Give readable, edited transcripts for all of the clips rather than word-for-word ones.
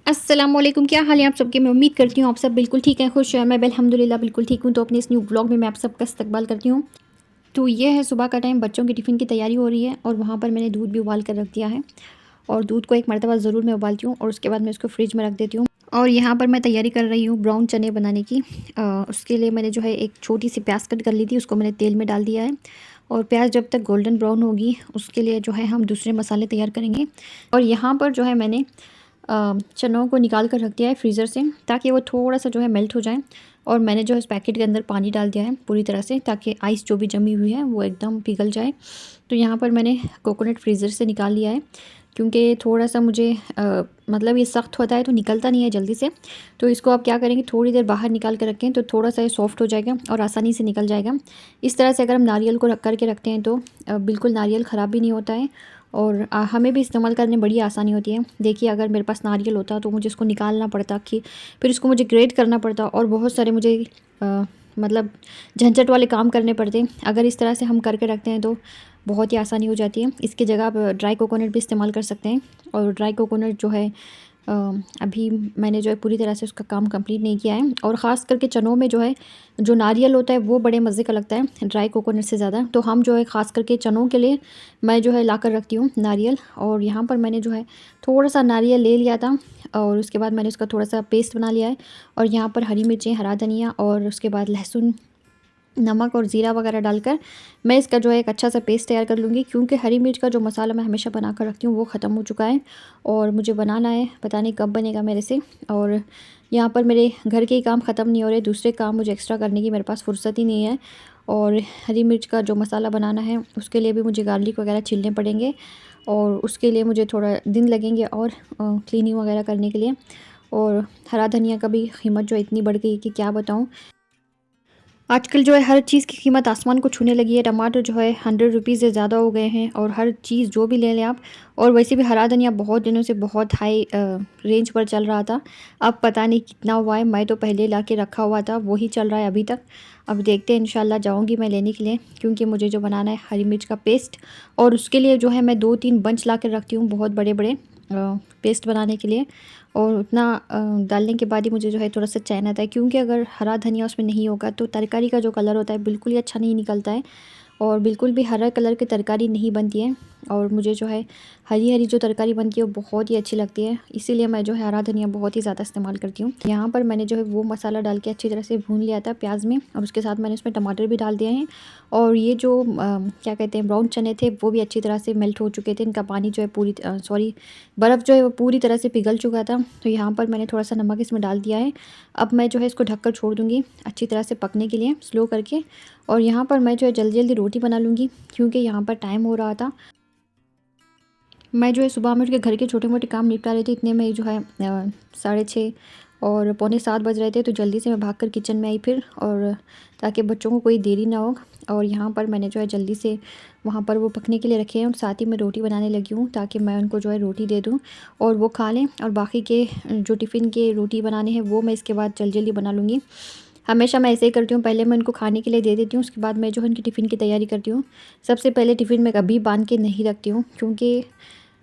अस्सलाम वालेकुम, क्या हाल है आप सबके। मैं उम्मीद करती हूँ आप सब बिल्कुल ठीक हैं, खुश हैं। मैं भी अल्हम्दुलिल्लाह बिल्कुल ठीक हूँ। तो अपने इस न्यू ब्लॉग में मैं आप सबका इस्तकबाल करती हूँ। तो ये है सुबह का टाइम, बच्चों की टिफ़िन की तैयारी हो रही है और वहाँ पर मैंने दूध भी उबाल कर रख दिया है। और दूध को एक मरतबा ज़रूर मैं उबालती हूँ और उसके बाद मैं उसको फ्रिज में रख देती हूँ। और यहाँ पर मैं तैयारी कर रही हूँ ब्राउन चने बनाने की। उसके लिए मैंने जो है एक छोटी सी प्याज कट कर ली थी, उसको मैंने तेल में डाल दिया है। और प्याज जब तक गोल्डन ब्राउन होगी उसके लिए जो है हम दूसरे मसाले तैयार करेंगे। और यहाँ पर जो है मैंने चनों को निकाल कर रख दिया है फ्रीज़र से, ताकि वो थोड़ा सा जो है मेल्ट हो जाए। और मैंने जो है इस पैकेट के अंदर पानी डाल दिया है पूरी तरह से, ताकि आइस जो भी जमी हुई है वो एकदम पिघल जाए। तो यहाँ पर मैंने कोकोनट फ्रीज़र से निकाल लिया है, क्योंकि थोड़ा सा मुझे मतलब ये सख्त होता है तो निकलता नहीं है जल्दी से। तो इसको आप क्या करेंगे, थोड़ी देर बाहर निकाल कर रखें तो थोड़ा सा ये सॉफ्ट हो जाएगा और आसानी से निकल जाएगा। इस तरह से अगर हम नारियल को रख करके रखते हैं तो बिल्कुल नारियल ख़राब भी नहीं होता है और हमें भी इस्तेमाल करने में बड़ी आसानी होती है। देखिए, अगर मेरे पास नारियल होता तो मुझे इसको निकालना पड़ता, कि फिर इसको मुझे ग्रेट करना पड़ता और बहुत सारे मुझे मतलब झंझट वाले काम करने पड़ते। अगर इस तरह से हम करके रखते हैं तो बहुत ही आसानी हो जाती है। इसकी जगह आप ड्राई कोकोनट भी इस्तेमाल कर सकते हैं। और ड्राई कोकोनट जो है अभी मैंने जो है पूरी तरह से उसका काम कंप्लीट नहीं किया है। और ख़ास करके चनों में जो है जो नारियल होता है वो बड़े मज़े का लगता है ड्राई कोकोनट से ज़्यादा। तो हम जो है ख़ास करके चनों के लिए मैं जो है ला कर रखती हूँ नारियल। और यहाँ पर मैंने जो है थोड़ा सा नारियल ले लिया था और उसके बाद मैंने उसका थोड़ा सा पेस्ट बना लिया है। और यहाँ पर हरी मिर्चें, हरा धनिया और उसके बाद लहसुन, नमक और ज़ीरा वगैरह डालकर मैं इसका जो है एक अच्छा सा पेस्ट तैयार कर लूँगी। क्योंकि हरी मिर्च का जो मसाला मैं हमेशा बना कर रखती हूँ वो ख़त्म हो चुका है और मुझे बनाना है, पता नहीं कब बनेगा मेरे से। और यहाँ पर मेरे घर के ही काम ख़त्म नहीं हो रहे, दूसरे काम मुझे एक्स्ट्रा करने की मेरे पास फुर्सत ही नहीं है। और हरी मिर्च का जो मसाला बनाना है उसके लिए भी मुझे गार्लिक वगैरह छीलने पड़ेंगे और उसके लिए मुझे थोड़ा दिन लगेंगे और क्लीनिंग वगैरह करने के लिए। और हरा धनिया का भी कीमत जो इतनी बढ़ गई कि क्या बताऊँ। आजकल जो है हर चीज़ की कीमत आसमान को छूने लगी है। टमाटर जो है 100 रुपीज़ से ज़्यादा हो गए हैं और हर चीज़ जो भी ले लें आप। और वैसे भी हरा धनिया बहुत दिनों से बहुत हाई रेंज पर चल रहा था। अब पता नहीं कितना हुआ है, मैं तो पहले ला के रखा हुआ था, वही चल रहा है अभी तक। अब देखते हैं, इंशाल्लाह जाऊंगी मैं लेने के लिए, क्योंकि मुझे जो बनाना है हरी मिर्च का पेस्ट। और उसके लिए जो है मैं 2-3 बंच ला कर रखती हूँ, बहुत बड़े बड़े पेस्ट बनाने के लिए। और उतना डालने के बाद ही मुझे जो है थोड़ा सा चैन आता है, क्योंकि अगर हरा धनिया उसमें नहीं होगा तो तरकारी का जो कलर होता है बिल्कुल ही अच्छा नहीं निकलता है और बिल्कुल भी हरा कलर की तरकारी नहीं बनती है। और मुझे जो है हरी हरी जो तरकारी बनती है वो बहुत ही अच्छी लगती है, इसीलिए मैं जो है हरा धनिया बहुत ही ज़्यादा इस्तेमाल करती हूँ। यहाँ पर मैंने जो है वो मसाला डाल के अच्छी तरह से भून लिया था प्याज में, और उसके साथ मैंने उसमें टमाटर भी डाल दिए हैं। और ये जो क्या कहते हैं ब्राउन चने थे वो भी अच्छी तरह से मेल्ट हो चुके थे, इनका पानी जो है पूरी सॉरी बर्फ़ जो है वो पूरी तरह से पिघल चुका था। तो यहाँ पर मैंने थोड़ा सा नमक इसमें डाल दिया है। अब मैं जो है इसको ढककर छोड़ दूँगी अच्छी तरह से पकने के लिए, स्लो करके। और यहाँ पर मैं जो है जल्दी जल्दी रोटी बना लूँगी, क्योंकि यहाँ पर टाइम हो रहा था। मैं जो है सुबह में उठ के घर के छोटे मोटे काम निपटा रही थी, इतने में जो है 6:30 और पौने 7 बज रहे थे। तो जल्दी से मैं भागकर किचन में आई फिर, और ताकि बच्चों को कोई देरी ना हो। और यहाँ पर मैंने जो है जल्दी से वहाँ पर वो पकने के लिए रखे हैं और साथ ही मैं रोटी बनाने लगी हूँ, ताकि मैं उनको जो है रोटी दे दूँ और वो खा लें। और बाकी के जो टिफ़िन के रोटी बनाने हैं वो मैं इसके बाद जल्दी जल्दी बना लूँगी। हमेशा मैं ऐसे ही करती हूँ, पहले मैं उनको खाने के लिए दे देती हूँ, उसके बाद मैं जो है उनकी टिफ़िन की तैयारी करती हूँ। सबसे पहले टिफ़िन में कभी बांध के नहीं रखती हूँ, क्योंकि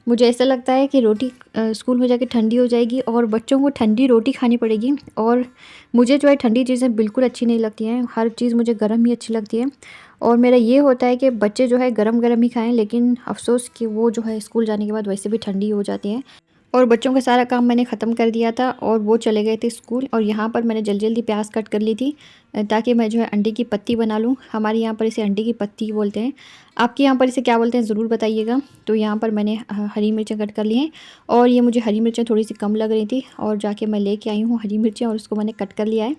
मुझे ऐसा लगता है कि रोटी स्कूल में जाके ठंडी हो जाएगी और बच्चों को ठंडी रोटी खानी पड़ेगी। और मुझे जो है ठंडी चीज़ें बिल्कुल अच्छी नहीं लगती हैं, हर चीज़ मुझे गर्म ही अच्छी लगती है। और मेरा ये होता है कि बच्चे जो है गरम गरम ही खाएं, लेकिन अफसोस कि वो जो है स्कूल जाने के बाद वैसे भी ठंडी हो जाती हैं। और बच्चों का सारा काम मैंने ख़त्म कर दिया था और वो चले गए थे स्कूल। और यहाँ पर मैंने जल्दी जल्दी प्याज कट कर ली थी, ताकि मैं जो है अंडे की पत्ती बना लूँ। हमारे यहाँ पर इसे अंडे की पत्ती बोलते हैं, आपके यहाँ पर इसे क्या बोलते हैं ज़रूर बताइएगा। तो यहाँ पर मैंने हरी मिर्चें कट कर ली हैं, और ये मुझे हरी मिर्चें थोड़ी सी कम लग रही थी और जाके मैं लेके आई हूँ हरी मिर्चें और उसको मैंने कट कर लिया है।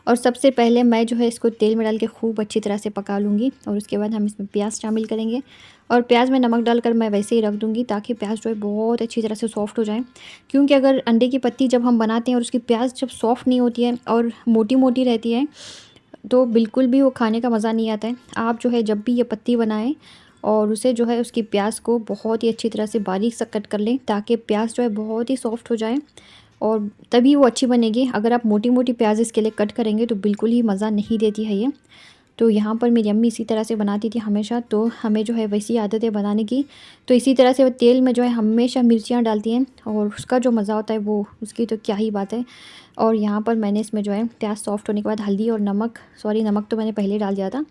और सबसे पहले मैं जो है इसको तेल में डाल के खूब अच्छी तरह से पका लूँगी, और उसके बाद हम इसमें प्याज शामिल करेंगे। और प्याज में नमक डालकर मैं वैसे ही रख दूँगी, ताकि प्याज जो है बहुत अच्छी तरह से सॉफ्ट हो जाए। क्योंकि अगर अंडे की पत्ती जब हम बनाते हैं और उसकी प्याज जब सॉफ्ट नहीं होती है और मोटी मोटी रहती है, तो बिल्कुल भी वो खाने का मज़ा नहीं आता है। आप जो है जब भी ये पत्ती बनाएं और उसे जो है उसकी प्याज को बहुत ही अच्छी तरह से बारीक सा कट कर लें, ताकि प्याज जो है बहुत ही सॉफ्ट हो जाए और तभी वो अच्छी बनेगी। अगर आप मोटी मोटी प्याज इसके लिए कट करेंगे तो बिल्कुल ही मज़ा नहीं देती है ये। तो यहाँ पर मेरी अम्मी इसी तरह से बनाती थी हमेशा, तो हमें जो है वैसी आदत है बनाने की। तो इसी तरह से वो तेल में जो है हमेशा मिर्चियाँ डालती हैं और उसका जो मज़ा होता है वो उसकी तो क्या ही बात है। और यहाँ पर मैंने इसमें जो है प्याज सॉफ्ट होने के बाद हल्दी और नमक तो मैंने पहले डाल दिया था,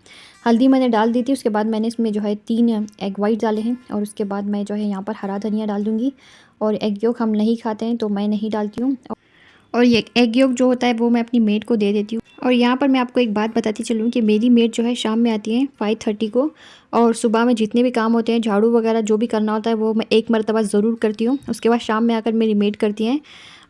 हल्दी मैंने डाल दी थी। उसके बाद मैंने इसमें जो है 3 एग वाइट डाले हैं और उसके बाद मैं जो है यहाँ पर हरा धनिया डाल दूँगी। और एग योक हम नहीं खाते हैं तो मैं नहीं डालती हूँ, और ये एग योक जो होता है वो मैं अपनी मेड को दे देती हूँ। और यहाँ पर मैं आपको एक बात बताती चलूँ कि मेरी मेड जो है शाम में आती है 5:30 को, और सुबह में जितने भी काम होते हैं, झाड़ू वगैरह जो भी करना होता है वो मैं एक मरतबा ज़रूर करती हूँ। उसके बाद शाम में आकर मेरी मेड करती हैं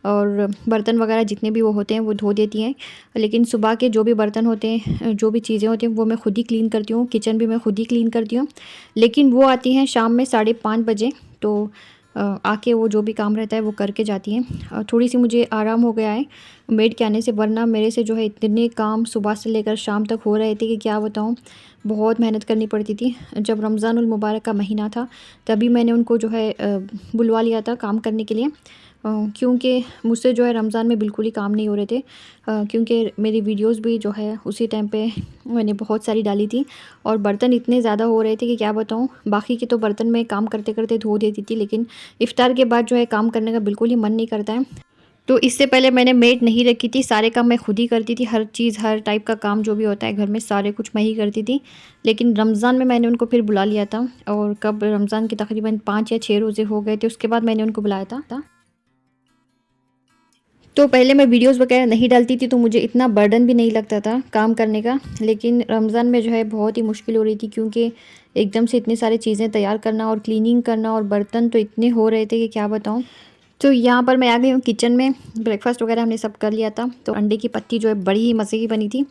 और बर्तन वगैरह जितने भी वो होते हैं वो धो देती हैं। लेकिन सुबह के जो भी बर्तन होते हैं, जो भी चीज़ें होती हैं वो मैं खुद ही क्लीन करती हूँ, किचन भी मैं खुद ही क्लीन करती हूँ। लेकिन वो आती हैं शाम में 5:30 बजे, तो आके वो जो भी काम रहता है वो करके जाती हैं। थोड़ी सी मुझे आराम हो गया है मेड के आने से, वरना मेरे से जो है इतने काम सुबह से लेकर शाम तक हो रहे थे कि क्या बताऊँ, बहुत मेहनत करनी पड़ती थी। जब रमज़ानुल मुबारक का महीना था तभी मैंने उनको जो है बुलवा लिया था काम करने के लिए, क्योंकि मुझसे जो है रमज़ान में बिल्कुल ही काम नहीं हो रहे थे, क्योंकि मेरी वीडियोस भी जो है उसी टाइम पे मैंने बहुत सारी डाली थी और बर्तन इतने ज़्यादा हो रहे थे कि क्या बताऊँ। बाकी के तो बर्तन मैं काम करते करते धो देती थी, लेकिन इफ़्तार के बाद जो है काम करने का बिल्कुल ही मन नहीं करता है। तो इससे पहले मैंने मेड नहीं रखी थी, सारे काम मैं खुद ही करती थी, हर चीज़ हर टाइप का काम जो भी होता है घर में सारे कुछ मैं ही करती थी। लेकिन रमज़ान में मैंने उनको फिर बुला लिया था, और कब रमज़ान के तकरीबन 5 या 6 रोज़े हो गए थे उसके बाद मैंने उनको बुलाया था। तो पहले मैं वीडियोस वगैरह नहीं डालती थी तो मुझे इतना बर्डन भी नहीं लगता था काम करने का, लेकिन रमज़ान में जो है बहुत ही मुश्किल हो रही थी, क्योंकि एकदम से इतनी सारी चीज़ें तैयार करना और क्लीनिंग करना और बर्तन तो इतने हो रहे थे कि क्या बताऊँ। तो यहाँ पर मैं आ गई हूँ किचन में, ब्रेकफास्ट वगैरह हमने सब कर लिया था। तो अंडे की पत्ती जो है बड़ी ही मज़े की बनी थी।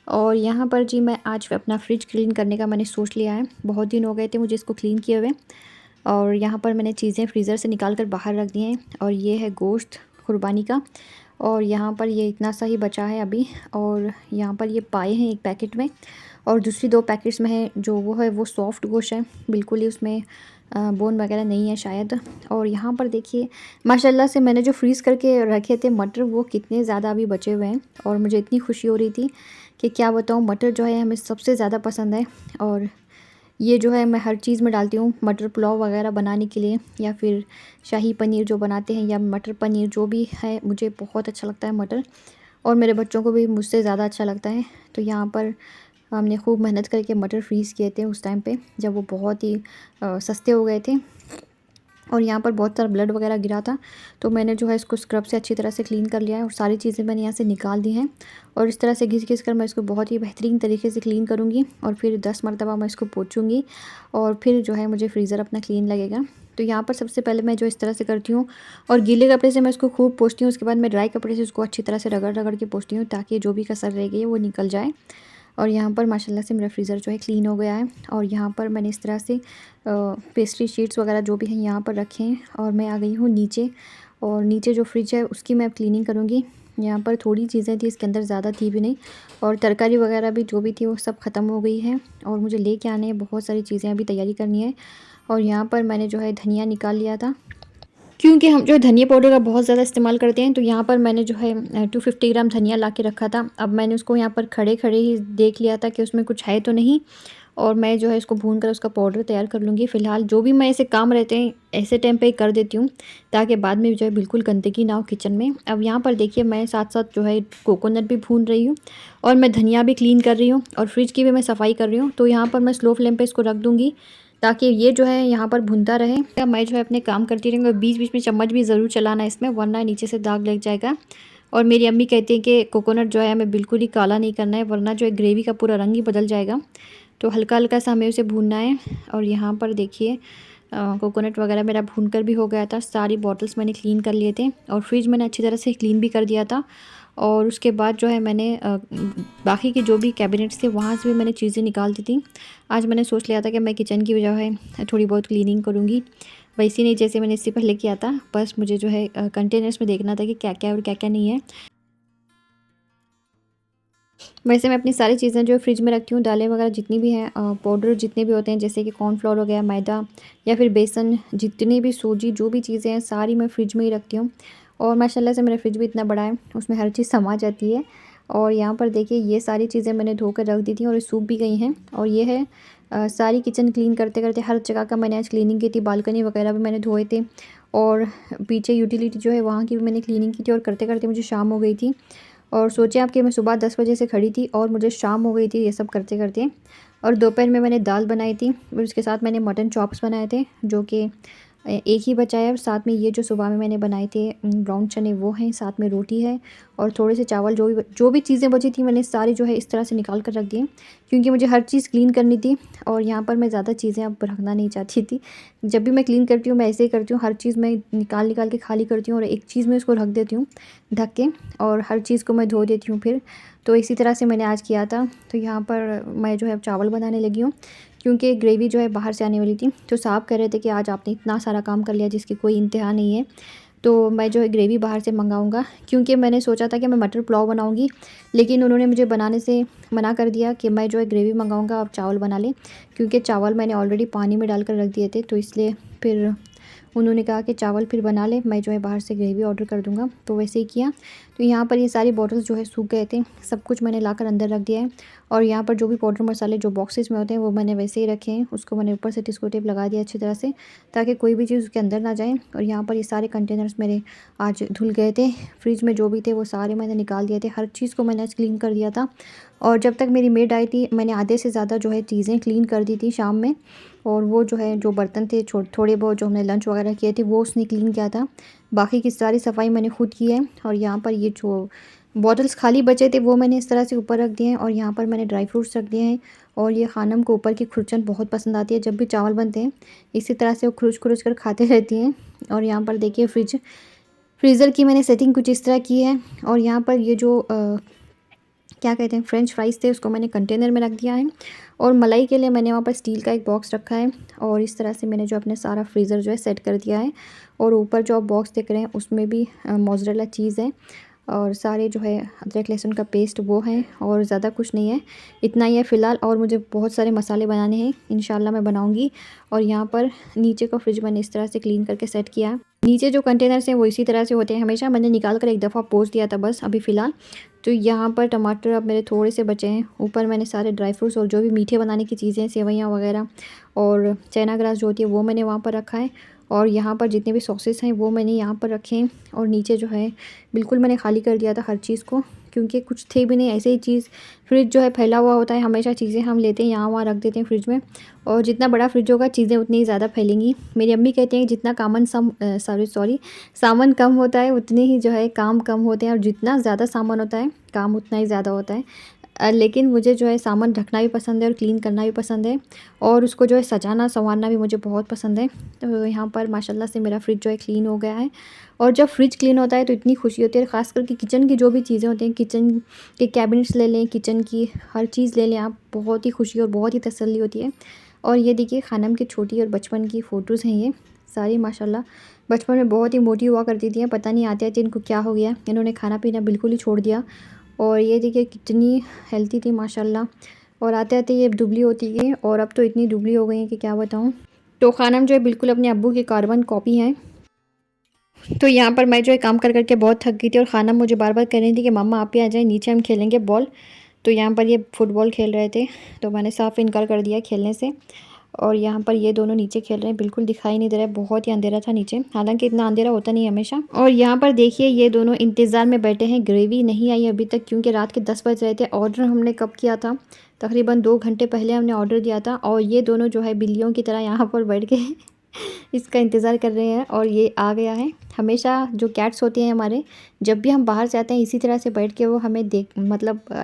और यहाँ पर जी मैं आज अपना फ्रिज क्लीन करने का मैंने सोच लिया है, बहुत दिन हो गए थे मुझे इसको क्लीन किए हुए। और यहाँ पर मैंने चीज़ें फ्रीज़र से निकाल कर बाहर रख दी हैं, और ये है गोश्त कुर्बानी का, और यहाँ पर ये इतना सा ही बचा है अभी। और यहाँ पर ये पाए हैं एक पैकेट में, और दूसरी 2 पैकेट्स में है जो वो है वो सॉफ्ट गोश्त है, बिल्कुल ही उसमें बोन वगैरह नहीं है शायद। और यहाँ पर देखिए माशाल्लाह से मैंने जो फ्रीज़ करके रखे थे मटर वो कितने ज़्यादा अभी बचे हुए हैं, और मुझे इतनी खुशी हो रही थी कि क्या बताऊँ। मटर जो है हमें सबसे ज़्यादा पसंद है, और ये जो है मैं हर चीज़ में डालती हूँ, मटर पुलाव वगैरह बनाने के लिए, या फिर शाही पनीर जो बनाते हैं, या मटर पनीर जो भी है, मुझे बहुत अच्छा लगता है मटर, और मेरे बच्चों को भी मुझसे ज़्यादा अच्छा लगता है। तो यहाँ पर हमने खूब मेहनत करके मटर फ्रीज़ किए थे उस टाइम पे जब वो बहुत ही सस्ते हो गए थे, और यहाँ पर बहुत सारा ब्लड वगैरह गिरा था। तो मैंने जो है इसको स्क्रब से अच्छी तरह से क्लीन कर लिया है, और सारी चीज़ें मैंने यहाँ से निकाल दी हैं, और इस तरह से घिस कर मैं इसको बहुत ही बेहतरीन तरीके से क्लीन करूँगी, और फिर 10 मरतबा मैं इसको पोंछूँगी, और फिर जो है मुझे फ्रीज़र अपना क्लीन लगेगा। तो यहाँ पर सबसे पहले मैं जो इस तरह से करती हूँ, और गीले कपड़े से मैं इसको खूब पोंछती हूँ, उसके बाद मैं ड्राई कपड़े से इसको अच्छी तरह से रगड़ रगड़ के पोंछती हूँ, ताकि जो भी कसर रह गई है वो निकल जाए। और यहाँ पर माशाल्लाह से मेरा फ्रीज़र जो है क्लीन हो गया है, और यहाँ पर मैंने इस तरह से पेस्ट्री शीट्स वगैरह जो भी हैं यहाँ पर रखे हैं, और मैं आ गई हूँ नीचे, और नीचे जो फ्रिज है उसकी मैं क्लीनिंग करूँगी। यहाँ पर थोड़ी चीज़ें थी, इसके अंदर ज़्यादा थी भी नहीं, और तरकारी वगैरह भी जो भी थी वो सब ख़त्म हो गई है, और मुझे लेके आने हैं बहुत सारी चीज़ें, अभी तैयारी करनी है। और यहाँ पर मैंने जो है धनिया निकाल लिया था, क्योंकि हम जो है धनिया पाउडर का बहुत ज़्यादा इस्तेमाल करते हैं। तो यहाँ पर मैंने जो है 250 ग्राम धनिया ला के रखा था। अब मैंने उसको यहाँ पर खड़े खड़े ही देख लिया था कि उसमें कुछ है तो नहीं, और मैं जो है इसको भून कर उसका पाउडर तैयार कर लूँगी। फ़िलहाल जो भी मैं ऐसे काम रहते हैं ऐसे टाइम पे ही कर देती हूँ, ताकि बाद में जो है बिल्कुल गंदगी ना हो किचन में। अब यहाँ पर देखिए मैं साथ साथ जो है कोकोनट भी भून रही हूँ, और मैं धनिया भी क्लीन कर रही हूँ, और फ्रिज की भी मैं सफाई कर रही हूँ। तो यहाँ पर मैं स्लो फ्लेम पर इसको रख दूँगी, ताकि ये जो है यहाँ पर भुनता रहे। मैं जो है अपने काम करती रहूँगी, और बीच बीच में चम्मच भी ज़रूर चलाना है इसमें, वरना नीचे से दाग लग जाएगा। और मेरी अम्मी कहती हैं कि कोकोनट जो है हमें बिल्कुल ही काला नहीं करना है, वरना जो है ग्रेवी का पूरा रंग ही बदल जाएगा। तो हल्का हल्का सा हमें उसे भूनना है। और यहाँ पर देखिए कोकोनट वगैरह मेरा भूनकर भी हो गया था, सारी बॉटल्स मैंने क्लीन कर लिए थे, और फ्रिज मैंने अच्छी तरह से क्लीन भी कर दिया था। और उसके बाद जो है मैंने बाकी के जो भी कैबिनेट्स थे वहाँ से भी मैंने चीज़ें निकाल दी थी। आज मैंने सोच लिया था कि मैं किचन की वजह है थोड़ी बहुत क्लीनिंग करूँगी, वैसे नहीं जैसे मैंने इससे पहले किया था। बस मुझे जो है कंटेनर्स में देखना था कि क्या क्या और क्या क्या नहीं है। वैसे मैं अपनी सारी चीज़ें जो फ्रिज में रखती हूँ, दालें वगैरह जितनी भी हैं, पाउडर जितने भी होते हैं, जैसे कि कॉर्नफ्लोर हो गया, मैदा या फिर बेसन, जितनी भी सूजी जो भी चीज़ें हैं सारी मैं फ्रिज में ही रखती हूँ। और माशाल्लाह से मेरा फ्रिज भी इतना बड़ा है, उसमें हर चीज़ समा जाती है। और यहाँ पर देखिए ये सारी चीज़ें मैंने धो कर रख दी थी और ये सूख भी गई हैं। और ये है सारी किचन क्लीन करते करते हर जगह का मैंने आज क्लीनिंग की थी। बालकनी वगैरह भी मैंने धोए थे और पीछे यूटिलिटी जो है वहाँ की भी मैंने क्लीनिंग की थी। और करते करते मुझे शाम हो गई थी। और सोचिए आप कि मैं सुबह 10 बजे से खड़ी थी और मुझे शाम हो गई थी ये सब करते करते। और दोपहर में मैंने दाल बनाई थी और उसके साथ मैंने मटन चॉप्स बनाए थे, जो कि एक ही बचा है। और साथ में ये जो सुबह में मैंने बनाए थे ब्राउन चने वो हैं, साथ में रोटी है और थोड़े से चावल। जो भी चीज़ें बची थी मैंने सारी जो है इस तरह से निकाल कर रख दी, क्योंकि मुझे हर चीज़ क्लीन करनी थी। और यहाँ पर मैं ज़्यादा चीज़ें अब रखना नहीं चाहती थी। जब भी मैं क्लीन करती हूँ मैं ऐसे ही करती हूँ, हर चीज़ मैं निकाल निकाल के खाली करती हूँ और एक चीज़ में उसको रख देती हूँ ढक के, और हर चीज़ को मैं धो देती हूँ फिर। तो इसी तरह से मैंने आज किया था। तो यहाँ पर मैं जो है अब चावल बनाने लगी हूँ, क्योंकि ग्रेवी जो है बाहर से आने वाली थी। तो साहब कह रहे थे कि आज आपने इतना सारा काम कर लिया जिसकी कोई इंतहा नहीं है, तो मैं जो है ग्रेवी बाहर से मंगाऊंगा। क्योंकि मैंने सोचा था कि मैं मटर पुलाव बनाऊंगी, लेकिन उन्होंने मुझे बनाने से मना कर दिया कि मैं जो है ग्रेवी मंगाऊंगा, आप चावल बना लें। क्योंकि चावल मैंने ऑलरेडी पानी में डालकर रख दिए थे, तो इसलिए फिर उन्होंने कहा कि चावल फिर बना ले, मैं जो है बाहर से ग्रेवी ऑर्डर कर दूँगा। तो वैसे ही किया। तो यहाँ पर ये सारी बॉटल्स जो है सूख गए थे, सब कुछ मैंने लाकर अंदर रख दिया है। और यहाँ पर जो भी पाउडर मसाले जो बॉक्सेस में होते हैं वो मैंने वैसे ही रखे हैं। उसको मैंने ऊपर से टिश्यू टेप लगा दिया अच्छी तरह से, ताकि कोई भी चीज़ उसके अंदर ना जाए। और यहाँ पर ये सारे कंटेनर्स मेरे आज धुल गए थे। फ्रिज में जो भी थे वो सारे मैंने निकाल दिए थे, हर चीज़ को मैंने आज क्लीन कर दिया था। और जब तक मेरी मेड आई थी मैंने आधे से ज़्यादा जो है चीज़ें क्लीन कर दी थी शाम में। और वो जो है जो बर्तन थे थोड़े बहुत जो हमने लंच वगैरह किए थे वो उसने क्लीन किया था। बाकी की सारी सफाई मैंने खुद की है। और यहाँ पर ये जो बॉटल्स खाली बचे थे वो मैंने इस तरह से ऊपर रख दिए हैं। और यहाँ पर मैंने ड्राई फ्रूट्स रख दिए हैं। और ये खानम को ऊपर की खुरचन बहुत पसंद आती है, जब भी चावल बनते हैं इसी तरह से वो खुरुच खुरुच कर खाते रहती हैं। और यहाँ पर देखिए फ्रीज़र की मैंने सेटिंग कुछ इस तरह की है। और यहाँ पर ये जो क्या कहते हैं फ्रेंच फ्राइज़ थे उसको मैंने कंटेनर में रख दिया है। और मलाई के लिए मैंने वहाँ पर स्टील का एक बॉक्स रखा है। और इस तरह से मैंने जो अपने सारा फ्रीज़र जो है सेट कर दिया है। और ऊपर जो आप बॉक्स देख रहे हैं उसमें भी मोज़रेला चीज़ है, और सारे जो है अदरक लहसुन का पेस्ट वो है। और ज़्यादा कुछ नहीं है, इतना ही है फ़िलहाल। और मुझे बहुत सारे मसाले बनाने हैं, इंशाल्लाह मैं बनाऊंगी। और यहाँ पर नीचे का फ्रिज मैंने इस तरह से क्लीन करके सेट किया है। नीचे जो कंटेनर्स हैं वो इसी तरह से होते हैं हमेशा, मैंने निकाल कर एक दफ़ा पोंछ दिया था बस अभी फ़िलहाल। तो यहाँ पर टमाटर अब मेरे थोड़े से बचे हैं। ऊपर मैंने सारे ड्राई फ्रूट्स और जो भी मीठे बनाने की चीज़ें सेवइयाँ वगैरह और चना ग्रास जो होती है वो मैंने वहाँ पर रखा है। और यहाँ पर जितने भी सॉसेस हैं वो मैंने यहाँ पर रखे हैं। और नीचे जो है बिल्कुल मैंने खाली कर दिया था हर चीज़ को, क्योंकि कुछ थे भी नहीं, ऐसे ही चीज़। फ्रिज जो है फैला हुआ होता है, हमेशा चीज़ें हम लेते हैं यहाँ वहाँ रख देते हैं फ्रिज में। और जितना बड़ा फ्रिज होगा चीज़ें उतनी ही ज़्यादा फैलेंगी। मेरी अम्मी कहती हैं कि जितना सामान कम होता है उतने ही जो है काम कम होते हैं, और जितना ज़्यादा सामान होता है काम उतना ही ज़्यादा होता है। लेकिन मुझे जो है सामान रखना भी पसंद है और क्लीन करना भी पसंद है, और उसको जो है सजाना संवारना भी मुझे बहुत पसंद है। तो यहाँ पर माशाल्लाह से मेरा फ्रिज जो है क्लीन हो गया है। और जब फ्रिज क्लीन होता है तो इतनी खुशी होती है, ख़ास करके किचन की जो भी चीज़ें होती हैं, किचन के कैबिनेट्स ले लें, किचन की हर चीज़ ले लें आप, बहुत ही खुशी और बहुत ही तसल्ली होती है। और ये देखिए खानम की छोटी और बचपन की फ़ोटोज़ हैं ये सारी माशाल्लाह। बचपन में बहुत ही मोटी हुआ करती थी, पता नहीं आते आते इनको क्या हो गया, इन्होंने खाना पीना बिल्कुल ही छोड़ दिया। और ये देखिए कितनी हेल्थी थी माशाल्लाह, और आते आते ये दुबली होती गई, और अब तो इतनी दुबली हो गई है कि क्या बताऊँ। तो खानम जो है बिल्कुल अपने अब्बू की कार्बन कॉपी है। तो यहाँ पर मैं जो है काम कर कर के बहुत थक गई थी, और खानम मुझे बार बार कह रही थी कि मम्मा आप भी आ जाए, नीचे हम खेलेंगे बॉल। तो यहाँ पर ये फुटबॉल खेल रहे थे, तो मैंने साफ इनकार कर दिया खेलने से। और यहाँ पर ये दोनों नीचे खेल रहे हैं, बिल्कुल दिखाई नहीं दे रहा है, बहुत ही अंधेरा था नीचे, हालांकि इतना अंधेरा होता नहीं हमेशा। और यहाँ पर देखिए ये दोनों इंतज़ार में बैठे हैं, ग्रेवी नहीं आई अभी तक, क्योंकि रात के 10 बज रहे थे। ऑर्डर हमने कब किया था, तकरीबन 2 घंटे पहले हमने ऑर्डर दिया था। और ये दोनों जो है बिल्लियों की तरह यहाँ पर बैठ के इसका इंतज़ार कर रहे हैं, और ये आ गया है। हमेशा जो कैट्स होती हैं हमारे, जब भी हम बाहर से आते हैं इसी तरह से बैठ के वो हमें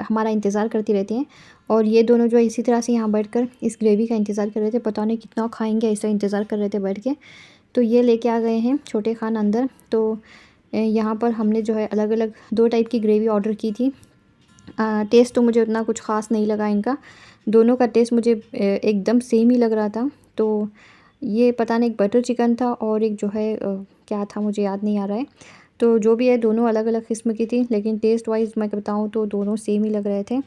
हमारा इंतज़ार करती रहती हैं। और ये दोनों जो है इसी तरह से यहाँ बैठकर इस ग्रेवी का इंतज़ार कर रहे थे, पता नहीं कितना खाएंगे, ऐसा इंतज़ार कर रहे थे बैठ के। तो ये लेके आ गए हैं छोटे खान अंदर। तो यहाँ पर हमने जो है अलग अलग 2 टाइप की ग्रेवी ऑर्डर की थी। टेस्ट तो मुझे उतना कुछ ख़ास नहीं लगा इनका, दोनों का टेस्ट मुझे एकदम सेम ही लग रहा था। तो ये पता नहीं एक बटर चिकन था और एक जो है क्या था मुझे याद नहीं आ रहा है। तो जो भी है दोनों अलग अलग किस्म की थी, लेकिन टेस्ट वाइज मैं बताऊँ तो दोनों सेम ही लग रहे थे।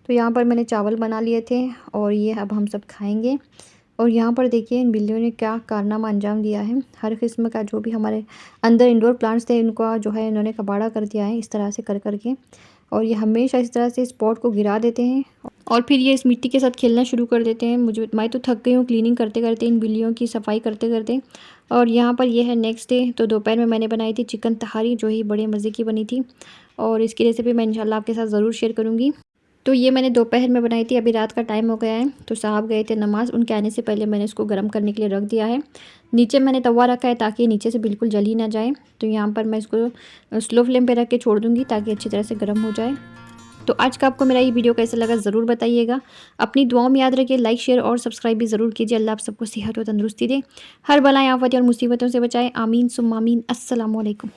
तो यहाँ पर मैंने चावल बना लिए थे, और ये अब हम सब खाएंगे। और यहाँ पर देखिए इन बिल्लियों ने क्या कारनामा अंजाम दिया है, हर किस्म का जो भी हमारे अंदर इंडोर प्लांट्स थे इनका जो है इन्होंने कबाड़ा कर दिया है इस तरह से कर करके। और ये हमेशा इस तरह से इस पॉट को गिरा देते हैं और फिर ये इस मिट्टी के साथ खेलना शुरू कर देते हैं। मैं तो थक गई हूँ क्लीनिंग करते करते, इन बिल्लियों की सफाई करते करते। और यहाँ पर ये है नेक्स्ट डे। तो दोपहर में मैंने बनाई थी चिकन तहारी, जो ही बड़े मज़े की बनी थी, और इसकी रेसिपी मैं इंशाल्लाह आपके साथ ज़रूर शेयर करूँगी। तो ये मैंने दोपहर में बनाई थी, अभी रात का टाइम हो गया है। तो साहब गए थे नमाज़, उनके आने से पहले मैंने इसको गर्म करने के लिए रख दिया है। नीचे मैंने तवा रखा है ताकि नीचे से बिल्कुल जल ही ना जाए। तो यहाँ पर मैं इसको स्लो फ्लेम पे रख के छोड़ दूँगी ताकि अच्छी तरह से गर्म हो जाए। तो आज का आपको मेरा ये वीडियो कैसा लगा ज़रूर बताइएगा। अपनी दुआओं में याद रखिए, लाइक शेयर और सब्सक्राइब भी ज़रूर कीजिए। अल्लाह आप सबको सेहत और तंदुरुस्ती दे, हर बलाएं आफत और मुसीबतों से बचाए। आमीन सुम्मा आमीन। अस्सलामु अलैकुम।